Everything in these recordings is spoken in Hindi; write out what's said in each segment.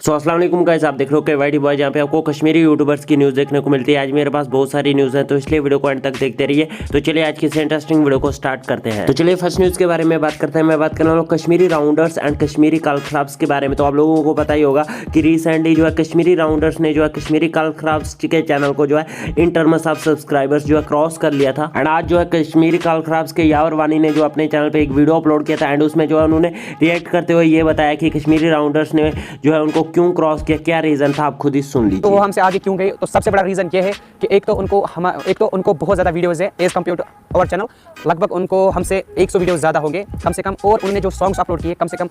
अस्सलाम वालेकुम गाइस, आप देख रहे हो के वाईटी बॉय, जहाँ पे आपको कश्मीरी यूट्यूबर्स की न्यूज़ देखने को मिलती है। आज मेरे पास बहुत सारी न्यूज़ है, तो इसलिए वीडियो को एंड तक देखते रहिए। तो चलिए आज की इंटरेस्टिंग वीडियो को स्टार्ट करते हैं। तो चलिए फर्स्ट न्यूज़ के बारे में बात करते हैं। मैं बात करने वाला हूँ कश्मीरी राउंडर्स एंड कश्मीरी कालख्राब्स के बारे में। तो आप लोगों को पता ही होगा कि रिसेंटली जो है कश्मीरी राउंडर्स ने जो है कश्मीरी कालख्राब्स के चैनल को जो है इन टर्म्स ऑफ सब्सक्राइबर्स जो है क्रॉस कर लिया था। एंड आज जो है कश्मीरी कालख्राब्स के यावर वानी ने जो अपने चैनल पे एक वीडियो अपलोड किया था एंड उसमें जो है उन्होंने रिएक्ट करते हुए ये बताया कि कश्मीरी राउंडर्स ने जो है उनको क्यों क्रॉस किया, क्या रीजन था, आप खुद ही सुन लीजिए। तो वो हमसे आगे क्यों गए, तो सबसे बड़ा रीजन ये है कि एक तो उनको बहुत ज़्यादा वीडियोस है as compare to our channel. लगभग उनको हमसे 100 वीडियोस ज़्यादा होंगे कम से कम। और उन्होंने जो सॉन्ग्स अपलोड किए कम से कम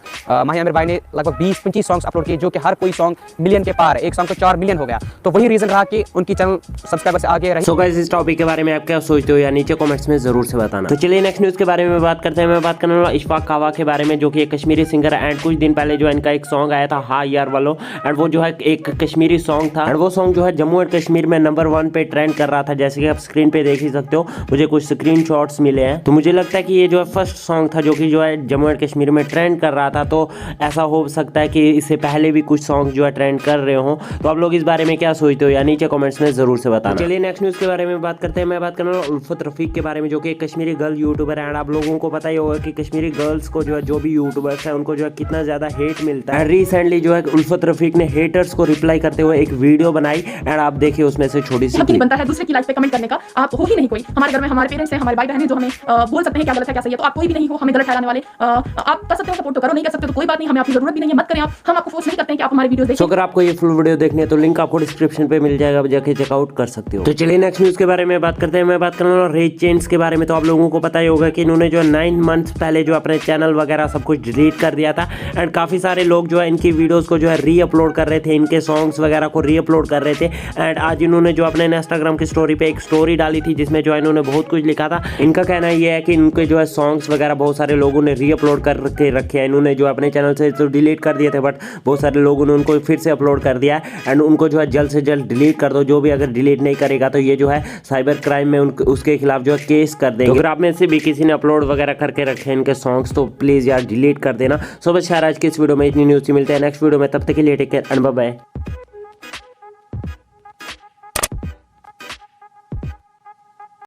माही आमिर भाई ने लगभग 20-25 सॉन्ग्स अपलोड किए, जो कि हर कोई सॉन्ग मिलियन के पार है। एक सॉन्ग तो 4 मिलियन हो गया। तो वही रीजन रहा कि उनकी चैनल सब्सक्राइबर से आगे रही। सो गाइस, इस टॉपिक के बारे में आप क्या सोचते हो या नीचे कमेंट्स में जरूर से बताना। तो चलिए नेक्स्ट न्यूज़ के बारे में बात करते हैं। मैं बात करने वाला इशफाक कावा के बारे में, जो कि एक कश्मीरी सिंगर है। एंड कुछ दिन पहले जो है इनका एक सॉन्ग आया था हाँ यार वालो, एंड वो जो है एक कश्मीरी सॉन्ग था। एंड वो सॉन्ग जो है जम्मू एंड कश्मीर में नंबर 1 पे ट्रेंड कर रहा था, जैसे कि आप स्क्रीन पे देख ही सकते हो। मुझे कुछ स्क्रीनशॉट्स मिले हैं, तो मुझे लगता है कि ये जो है फर्स्ट सॉन्ग था जो कि जो है जम्मू एंड कश्मीर में ट्रेंड कर रहा था। तो ऐसा हो सकता है कि इससे पहले भी कुछ सॉन्ग जो है ट्रेंड कर रहे हो। तो आप लोग इस बारे में क्या सोचते हो या नीचे कमेंट्स में जरूर से बताना। चलिए नेक्स्ट न्यूज़ के बारे में बात करते हैं। मैं बात करने वाला उल्फत रफीक के बारे में, जो कि एक कश्मीरी गर्ल यूट्यूबर है। एंड आप लोगों को पता ही होगा कि कश्मीरी गर्ल्स को जो है जो भी यूट्यूबर्स है उनको जो है कितना ज्यादा हेट मिलता है। रिसेंटली जो है उल्फत रफीक ने हेटर्स को रिप्लाई करते हुए एक वीडियो बनाई एंड आप देखिए उसमें से छोटी सी नहीं बनता है दूसरे की लाइफ पे कमेंट करने का। आप हो ही नहीं कोई। हमारे घर में हमारे पेरेंट्स हैं, हमारे भाई बहन हैं जो हमें बोल सकते हैं क्या गलत है क्या सही है। तो आप कोई भी नहीं हो हमें गलत ठहराने वाले। आप कर सकते हो सपोर्ट तो करो, नहीं कर सकते तो कोई बात नहीं, हमें आपकी जरूरत भी नहीं है, मत करें आप। हम आपको फोर्स नहीं करते हैं कि आप हमारी वीडियो देखिए। अगर आपको ये फुल वीडियो देखनी है तो लिंक आपको डिस्क्रिप्शन पे मिल जाएगा, जाके चेकआउट कर सकते हो। तो चलिए नेक्स्ट न्यूज़ के बारे में बात करते हैं। मैं बात करने वाला रेज चेंज के बारे में। तो आप लोगों को पता ही होगा कि इन्होंने जो 9 मंथ्स पहले जो अपने चैनल वगैरह सब कुछ डिलीट कर दिया था। एंड काफी सारे लोग जो है इनकी वीडियोस को जो है री अपलोड कर रहे थे, इनके सॉन्ग्स वगैरह को री अपलोड कर रहे थे। एंड आज इन्होंने जो अपने इंस्टाग्राम की स्टोरी पे एक स्टोरी डाली थी जिसमें जो है इन्होंने बहुत कुछ लिखा था। इनका कहना ये है कि इनके जो है सॉन्ग्स वगैरह बहुत सारे लोगों ने री अपलोड कर रखे हैं। इन्होंने जो अपने चैनल से तो डिलीट कर दिए थे, बट बहुत सारे लोगों ने उनको फिर से अपलोड कर दिया है। एंड उनको जो है जल्द से जल्द डिलीट कर दो। जो भी अगर डिलीट नहीं करेगा तो ये जो है साइबर क्राइम में उसके खिलाफ जो है केस कर देंगे। अगर आप में से भी किसी ने अपलोड वगैरह करके रखे हैं इनके सॉन्ग्स तो प्लीज यार डिलीट कर देना। सो बस यार आज की इस वीडियो में इतनी न्यूज़ मिलते हैं नेक्स्ट वीडियो में, तब तक के लिए take care and bye bye.